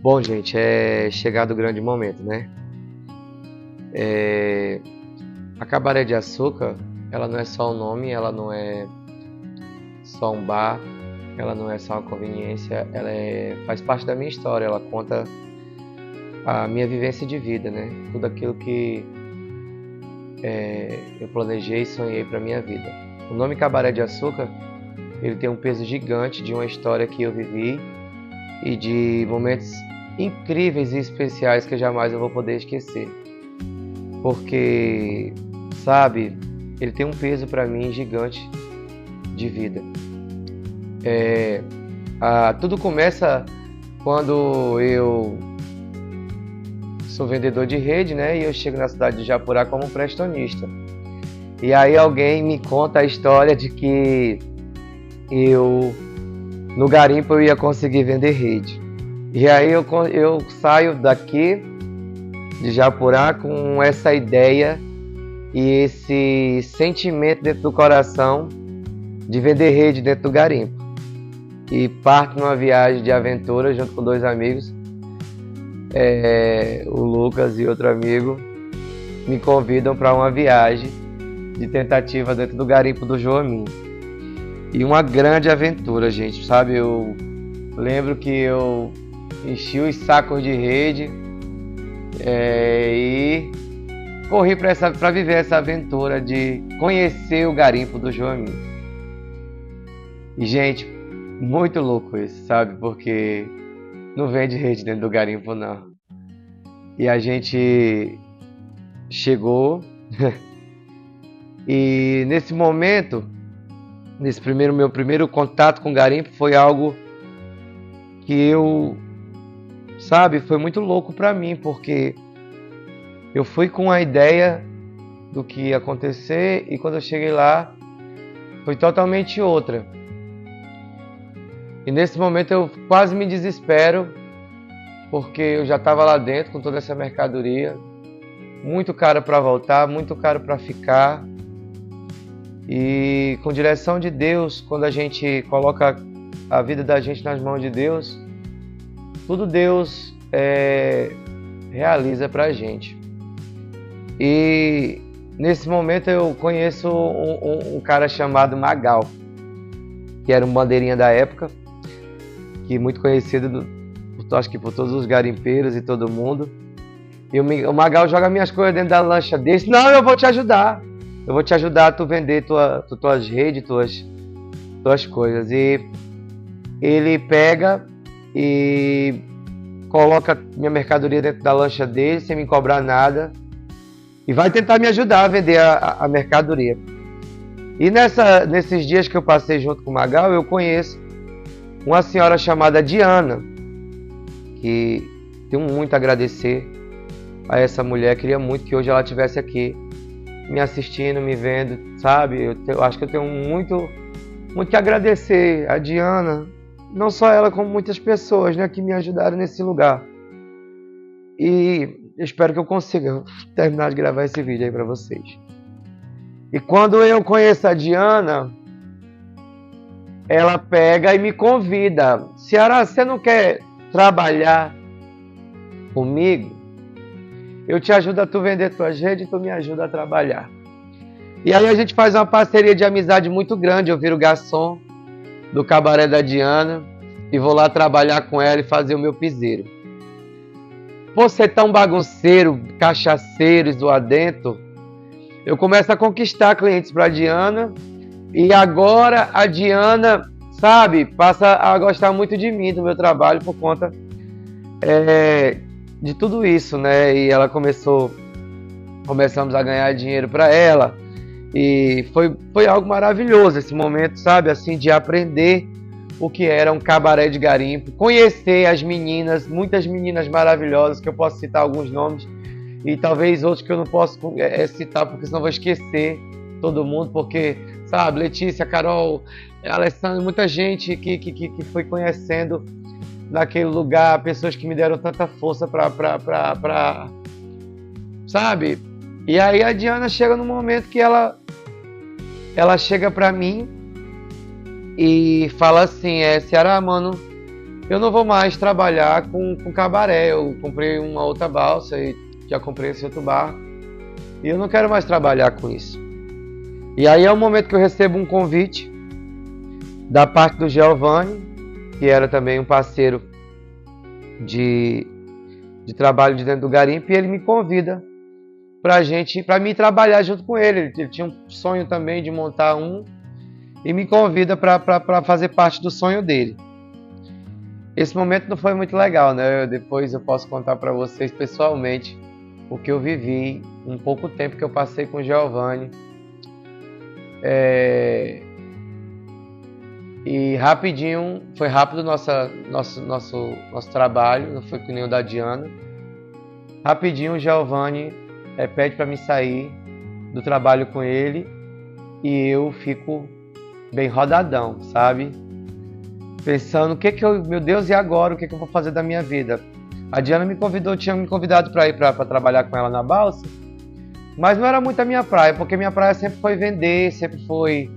Bom, gente, é chegado o grande momento, né? A Cabaré de Açúcar, ela não é só um nome, ela não é só um bar, ela não é só uma conveniência, faz parte da minha história, ela conta a minha vivência de vida, né? Tudo aquilo que eu planejei e sonhei para minha vida. O nome Cabaré de Açúcar, ele tem um peso gigante de uma história que eu vivi e de momentos incríveis e especiais que jamais eu vou poder esquecer. Porque, sabe, ele tem um peso para mim gigante de vida. Tudo começa quando eu sou vendedor de rede, né? E eu chego na cidade de Japurá como prestonista. E aí alguém me conta a história de que no garimpo eu ia conseguir vender rede. E aí eu saio daqui de Japurá com essa ideia e esse sentimento dentro do coração de vender rede dentro do garimpo. E parto numa viagem de aventura junto com dois amigos, o Lucas e outro amigo, me convidam para uma viagem de tentativa dentro do garimpo do Joamin. E uma grande aventura, gente, sabe? Eu lembro que eu enchi os sacos de rede e corri para viver essa aventura de conhecer o garimpo do Joamin. E, gente, muito louco isso, sabe? Porque não vende rede dentro do garimpo, não. E a gente chegou e nesse momento, meu primeiro contato com o garimpo foi algo que foi muito louco para mim, porque eu fui com a ideia do que ia acontecer e quando eu cheguei lá foi totalmente outra. E nesse momento eu quase me desespero, porque eu já estava lá dentro com toda essa mercadoria, muito caro para voltar, muito caro para ficar. E com direção de Deus, quando a gente coloca a vida da gente nas mãos de Deus, tudo Deus realiza pra gente. E nesse momento eu conheço um cara chamado Magal, que era um bandeirinha da época, que muito conhecido, acho que por todos os garimpeiros e todo mundo. E o Magal joga minhas coisas dentro da lancha dele. Não, eu vou te ajudar. Eu vou te ajudar a tu vender tuas redes, tuas coisas. E ele pega e coloca minha mercadoria dentro da lancha dele, sem me cobrar nada. E vai tentar me ajudar a vender a mercadoria. E nesses dias que eu passei junto com o Magal, eu conheço uma senhora chamada Diana, que tenho muito a agradecer a essa mulher. Queria muito que hoje ela estivesse aqui me assistindo, me vendo, sabe? Eu acho que eu tenho muito que agradecer a Diana, não só ela, como muitas pessoas, né, que me ajudaram nesse lugar. E eu espero que eu consiga terminar de gravar esse vídeo aí para vocês. E quando eu conheço a Diana, ela pega e me convida. Ceará, você não quer trabalhar comigo? Eu te ajudo a tu vender tuas redes e tu me ajuda a trabalhar. E aí a gente faz uma parceria de amizade muito grande. Eu viro garçom do cabaré da Diana e vou lá trabalhar com ela e fazer o meu piseiro. Por ser tão bagunceiro, cachaceiro, zoadento, eu começo a conquistar clientes para a Diana. E agora a Diana, sabe, passa a gostar muito de mim, do meu trabalho, por conta de tudo isso, né? E ela começamos a ganhar dinheiro para ela. E foi algo maravilhoso esse momento, sabe? Assim, de aprender o que era um cabaré de garimpo, conhecer as meninas, muitas meninas maravilhosas, que eu posso citar alguns nomes, e talvez outros que eu não posso citar, porque senão vou esquecer todo mundo, porque, sabe, Letícia, Carol, Alessandra, muita gente que foi conhecendo naquele lugar, pessoas que me deram tanta força pra sabe? E aí a Diana chega no momento que ela chega pra mim e fala assim, Ceará, mano, eu não vou mais trabalhar com cabaré. Eu comprei uma outra balsa e já comprei esse outro barco. E eu não quero mais trabalhar com isso. E aí é o momento que eu recebo um convite da parte do Giovanni, que era também um parceiro de trabalho de dentro do garimpo, e ele me convida para mim trabalhar junto com ele. Ele tinha um sonho também de montar um e me convida para fazer parte do sonho dele. Esse momento não foi muito legal, né? Depois eu posso contar para vocês pessoalmente o que eu vivi, um pouco tempo que eu passei com o Giovanni. E rapidinho, foi rápido nosso trabalho, não foi que nem o da Diana. Rapidinho o Giovanni pede para me sair do trabalho com ele e eu fico bem rodadão, sabe? Pensando, meu Deus, e agora? O que eu vou fazer da minha vida? A Diana tinha me convidado para ir para trabalhar com ela na balsa, mas não era muito a minha praia, porque minha praia sempre foi vender, sempre foi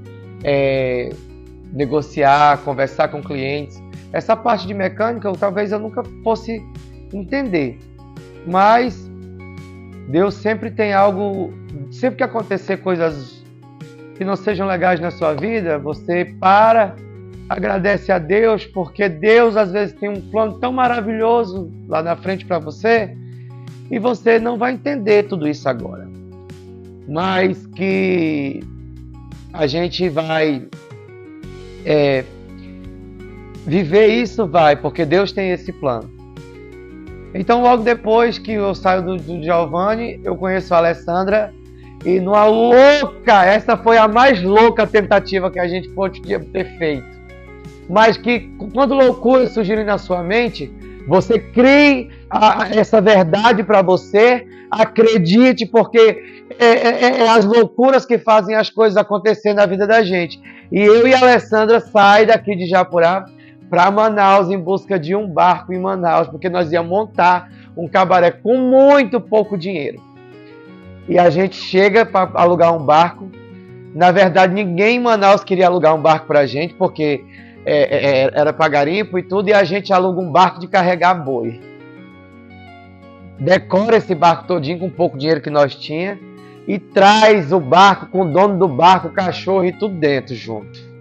negociar, conversar com clientes. Essa parte de mecânica, talvez eu nunca fosse entender, mas Deus sempre tem algo, sempre que acontecer coisas que não sejam legais na sua vida, você agradece a Deus, porque Deus às vezes tem um plano tão maravilhoso lá na frente para você e você não vai entender tudo isso agora. Mas que a gente vai viver isso, porque Deus tem esse plano. Então logo depois que eu saio do Giovanni, eu conheço a Alessandra e essa foi a mais louca tentativa que a gente podia ter feito. Mas que quando loucuras surgirem na sua mente, você crie essa verdade para você, acredite, porque é as loucuras que fazem as coisas acontecer na vida da gente. E eu e a Alessandra saímos daqui de Japurá para Manaus em busca de um barco em Manaus, porque nós íamos montar um cabaré com muito pouco dinheiro. E a gente chega para alugar um barco. Na verdade, ninguém em Manaus queria alugar um barco para a gente, porque era para garimpo e tudo, e a gente aluga um barco de carregar boi. Decora esse barco todinho com pouco dinheiro que nós tinha e traz o barco com o dono do barco, o cachorro e tudo dentro junto.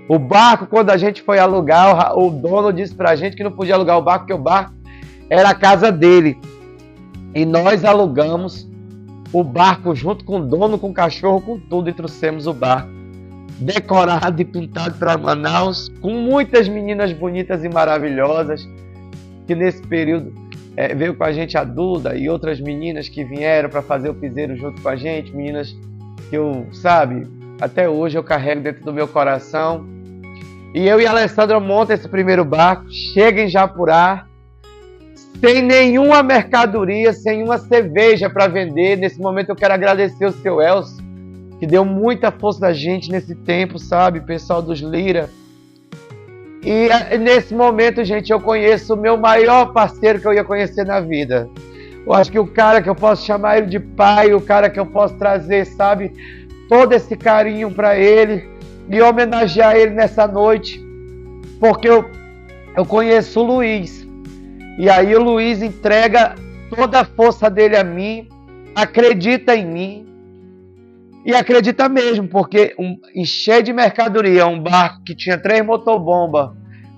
O barco, quando a gente foi alugar, o dono disse pra gente que não podia alugar o barco, porque o barco era a casa dele. E nós alugamos o barco junto com o dono, com o cachorro, com tudo, e trouxemos o barco decorado e pintado para Manaus, com muitas meninas bonitas e maravilhosas, que nesse período veio com a gente a Duda e outras meninas que vieram para fazer o piseiro junto com a gente, meninas que até hoje eu carrego dentro do meu coração. E eu e a Alessandra montam esse primeiro barco, chega em Japurá, sem nenhuma mercadoria, sem uma cerveja para vender. Nesse momento eu quero agradecer o seu Elcio, que deu muita força da gente nesse tempo, pessoal dos Lira. E nesse momento, gente, eu conheço o meu maior parceiro que eu ia conhecer na vida. Eu acho que o cara que eu posso chamar ele de pai, o cara que eu posso trazer, todo esse carinho para ele e homenagear ele nessa noite, porque eu conheço o Luiz. E aí o Luiz entrega toda a força dele a mim, acredita em mim. E acredita mesmo, porque encher de mercadoria um barco que tinha 3 motobombas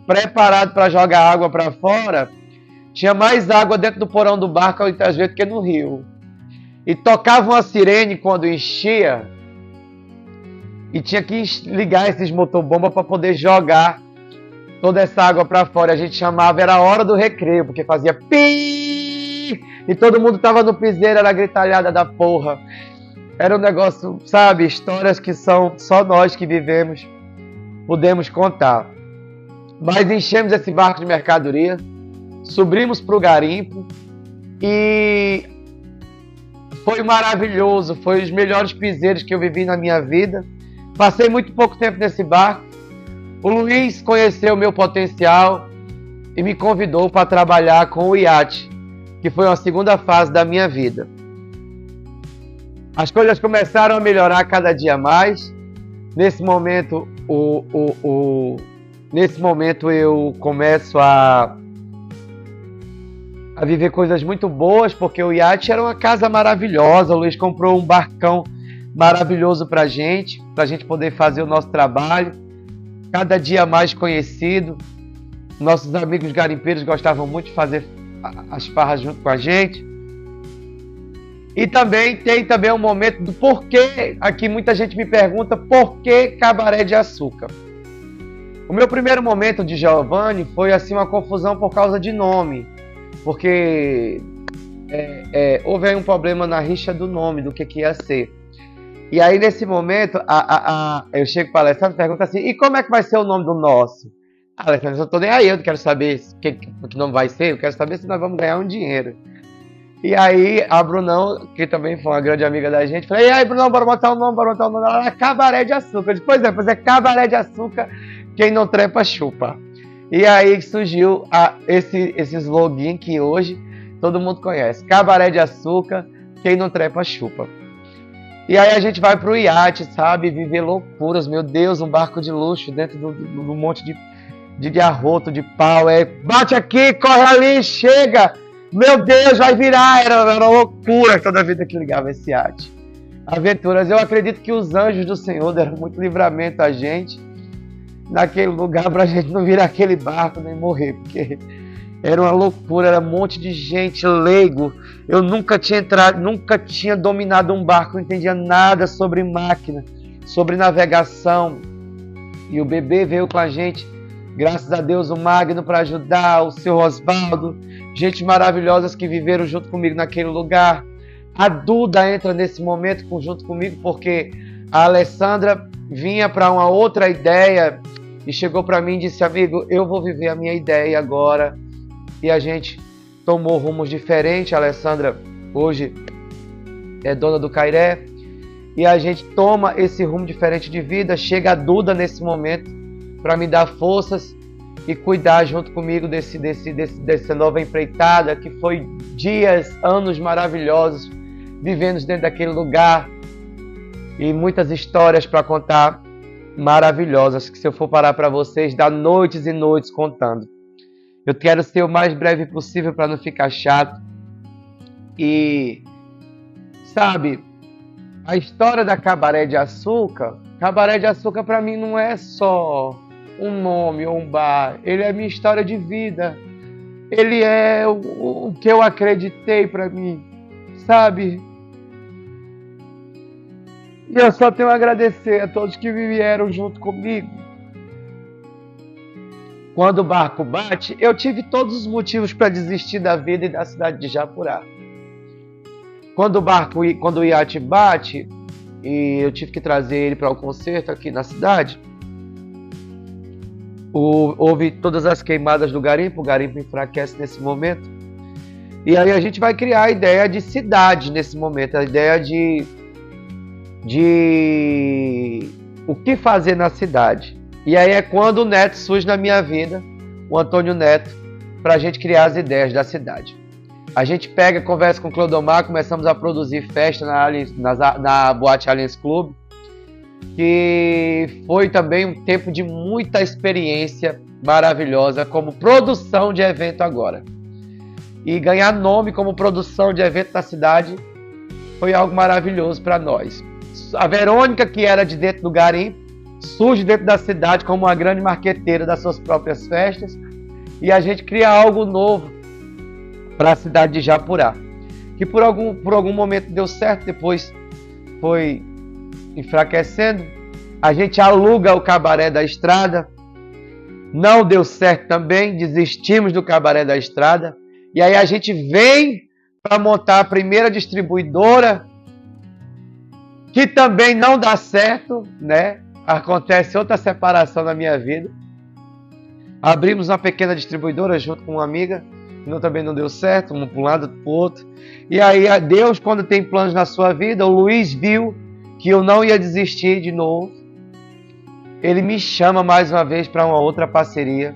preparado para jogar água para fora, tinha mais água dentro do porão do barco muitas vezes que no rio. E tocava uma sirene quando enchia e tinha que ligar esses motobombas para poder jogar toda essa água para fora. A gente chamava, era a hora do recreio, porque fazia pi e todo mundo tava no piseiro, era a gritalhada da porra. Era um negócio, histórias que são só nós que vivemos, podemos contar. Mas enchemos esse barco de mercadoria, subimos para o garimpo e foi maravilhoso, foi os melhores piseiros que eu vivi na minha vida. Passei muito pouco tempo nesse barco. O Luiz conheceu o meu potencial e me convidou para trabalhar com o iate, que foi uma segunda fase da minha vida. As coisas começaram a melhorar cada dia mais. Nesse momento, o Nesse momento eu começo a viver coisas muito boas, porque o iate era uma casa maravilhosa. O Luiz comprou um barcão maravilhoso pra gente poder fazer o nosso trabalho, cada dia mais conhecido. Nossos amigos garimpeiros gostavam muito de fazer as farras junto com a gente. E também tem um momento do porquê. Aqui muita gente me pergunta por que Cabaré de Açúcar. O meu primeiro momento de Giovanni foi assim uma confusão por causa de nome, porque houve aí um problema na rixa do nome, do que ia ser. E aí nesse momento eu chego para a Alessandra e pergunto assim: e como é que vai ser o nome do nosso? Alessandra, eu não estou nem aí, eu não quero saber que nome vai ser, eu quero saber se nós vamos ganhar um dinheiro. E aí a Brunão, que também foi uma grande amiga da gente, falei: e aí Brunão, bora botar o nome, Ela é Cabaré de Açúcar. Depois é Cabaré de Açúcar, quem não trepa chupa. E aí surgiu esse slogan que hoje todo mundo conhece: Cabaré de Açúcar, quem não trepa chupa. E aí a gente vai pro iate, sabe, viver loucuras. Meu Deus, um barco de luxo dentro do monte de arroto, de pau. Bate aqui, corre ali, chega! Meu Deus, vai virar! Era uma loucura toda vida que ligava esse iate. Aventuras. Eu acredito que os anjos do Senhor deram muito livramento a gente naquele lugar pra gente não virar aquele barco nem morrer, porque era uma loucura, era um monte de gente leigo. Eu nunca tinha entrado, nunca tinha dominado um barco, não entendia nada sobre máquina, sobre navegação. E o bebê veio com a gente, graças a Deus, o Magno para ajudar, o seu Osvaldo, gente maravilhosa que viveram junto comigo naquele lugar. A Duda entra nesse momento junto comigo, porque a Alessandra vinha para uma outra ideia e chegou para mim e disse: amigo, eu vou viver a minha ideia agora. E a gente tomou rumos diferentes. A Alessandra hoje é dona do Cairé. E a gente toma esse rumo diferente de vida. Chega a Duda nesse momento para me dar forças e cuidar junto comigo dessa nova empreitada, que foi dias, anos maravilhosos, vivendo dentro daquele lugar. E muitas histórias para contar maravilhosas, que se eu for parar para vocês, dá noites e noites contando. Eu quero ser o mais breve possível para não ficar chato. E, sabe, a história da Cabaré de Açúcar para mim não é só um nome ou um bar. Ele é minha história de vida. Ele é o que eu acreditei para mim, sabe? E eu só tenho a agradecer a todos que vieram junto comigo. Quando o barco bate, eu tive todos os motivos para desistir da vida e da cidade de Japurá. Quando o iate bate, e eu tive que trazer ele para o concerto aqui na cidade, houve todas as queimadas do garimpo, o garimpo enfraquece nesse momento. E aí a gente vai criar a ideia de cidade nesse momento, a ideia de o que fazer na cidade. E aí é quando o Neto surge na minha vida, o Antônio Neto, para a gente criar as ideias da cidade. A gente pega, conversa com o Clodomar, começamos a produzir festa na Boate Allianz Club, que foi também um tempo de muita experiência maravilhosa como produção de evento agora. E ganhar nome como produção de evento na cidade foi algo maravilhoso para nós. A Verônica, que era de dentro do garimpo, surge dentro da cidade como uma grande marqueteira das suas próprias festas, e a gente cria algo novo para a cidade de Japurá, que por algum momento deu certo, depois foi enfraquecendo. A gente aluga o Cabaré da Estrada, não deu certo também, desistimos do Cabaré da Estrada, e aí a gente vem para montar a primeira distribuidora, que também não dá certo, né? Acontece outra separação na minha vida. Abrimos uma pequena distribuidora junto com uma amiga, também não deu certo, um para um lado, outro para o outro. E aí Deus, quando tem planos na sua vida, o Luiz viu que eu não ia desistir de novo. Ele me chama mais uma vez para uma outra parceria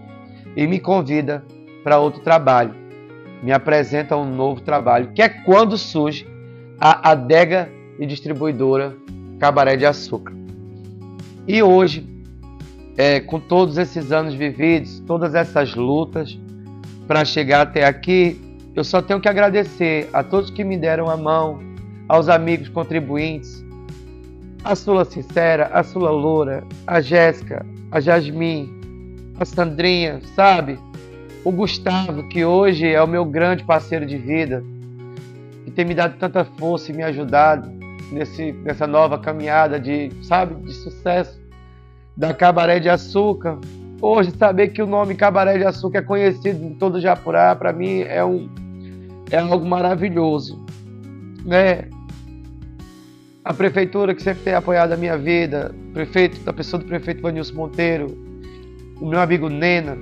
e me convida para outro trabalho. Me apresenta um novo trabalho, que é quando surge a adega e distribuidora Cabaré de Açúcar. E hoje com todos esses anos vividos, todas essas lutas para chegar até aqui, eu só tenho que agradecer a todos que me deram a mão, aos amigos contribuintes, a Sula Sincera, a Sula Loura, a Jéssica, a Jasmin, a Sandrinha, sabe? O Gustavo, que hoje é o meu grande parceiro de vida, que tem me dado tanta força e me ajudado nessa nova caminhada de sucesso da Cabaré de Açúcar. Hoje, saber que o nome Cabaré de Açúcar é conhecido em todo o Japurá, para mim é algo maravilhoso, né? A prefeitura que sempre tem apoiado a minha vida, a pessoa do prefeito Vanilson Monteiro, o meu amigo Nena,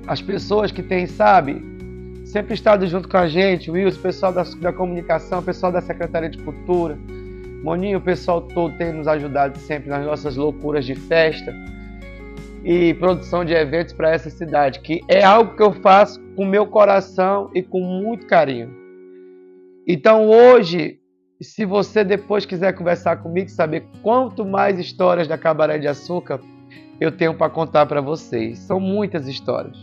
as pessoas que têm, sempre estado junto com a gente, o Wilson, o pessoal da comunicação, o pessoal da Secretaria de Cultura, Moninho, o pessoal todo tem nos ajudado sempre nas nossas loucuras de festa e produção de eventos para essa cidade, que é algo que eu faço com meu coração e com muito carinho. Então hoje, se você depois quiser conversar comigo, saber quanto mais histórias da Cabaré de Açúcar eu tenho para contar para vocês. São muitas histórias.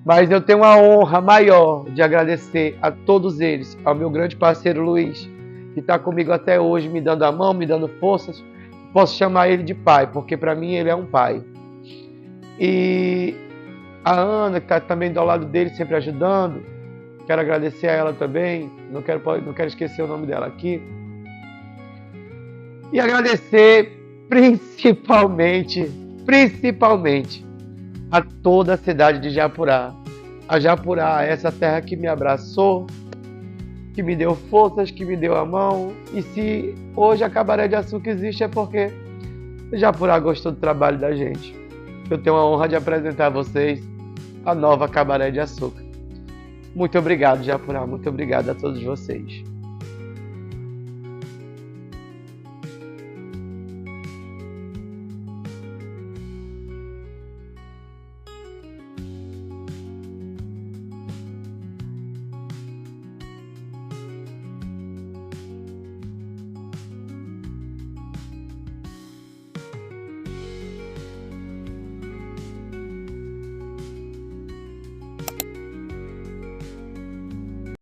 Mas eu tenho a honra maior de agradecer a todos eles, ao meu grande parceiro Luiz, que está comigo até hoje, me dando a mão, me dando forças. Posso chamar ele de pai, porque para mim ele é um pai. E a Ana, que está também do lado dele, sempre ajudando. Quero agradecer a ela também. Não quero esquecer o nome dela aqui. E agradecer principalmente a toda a cidade de Japurá. A Japurá, essa terra que me abraçou, que me deu forças, que me deu a mão. E se hoje a Cabaré de Açúcar existe é porque Japurá gostou do trabalho da gente. Eu tenho a honra de apresentar a vocês a nova Cabaré de Açúcar. Muito obrigado, Japurá. Muito obrigado a todos vocês.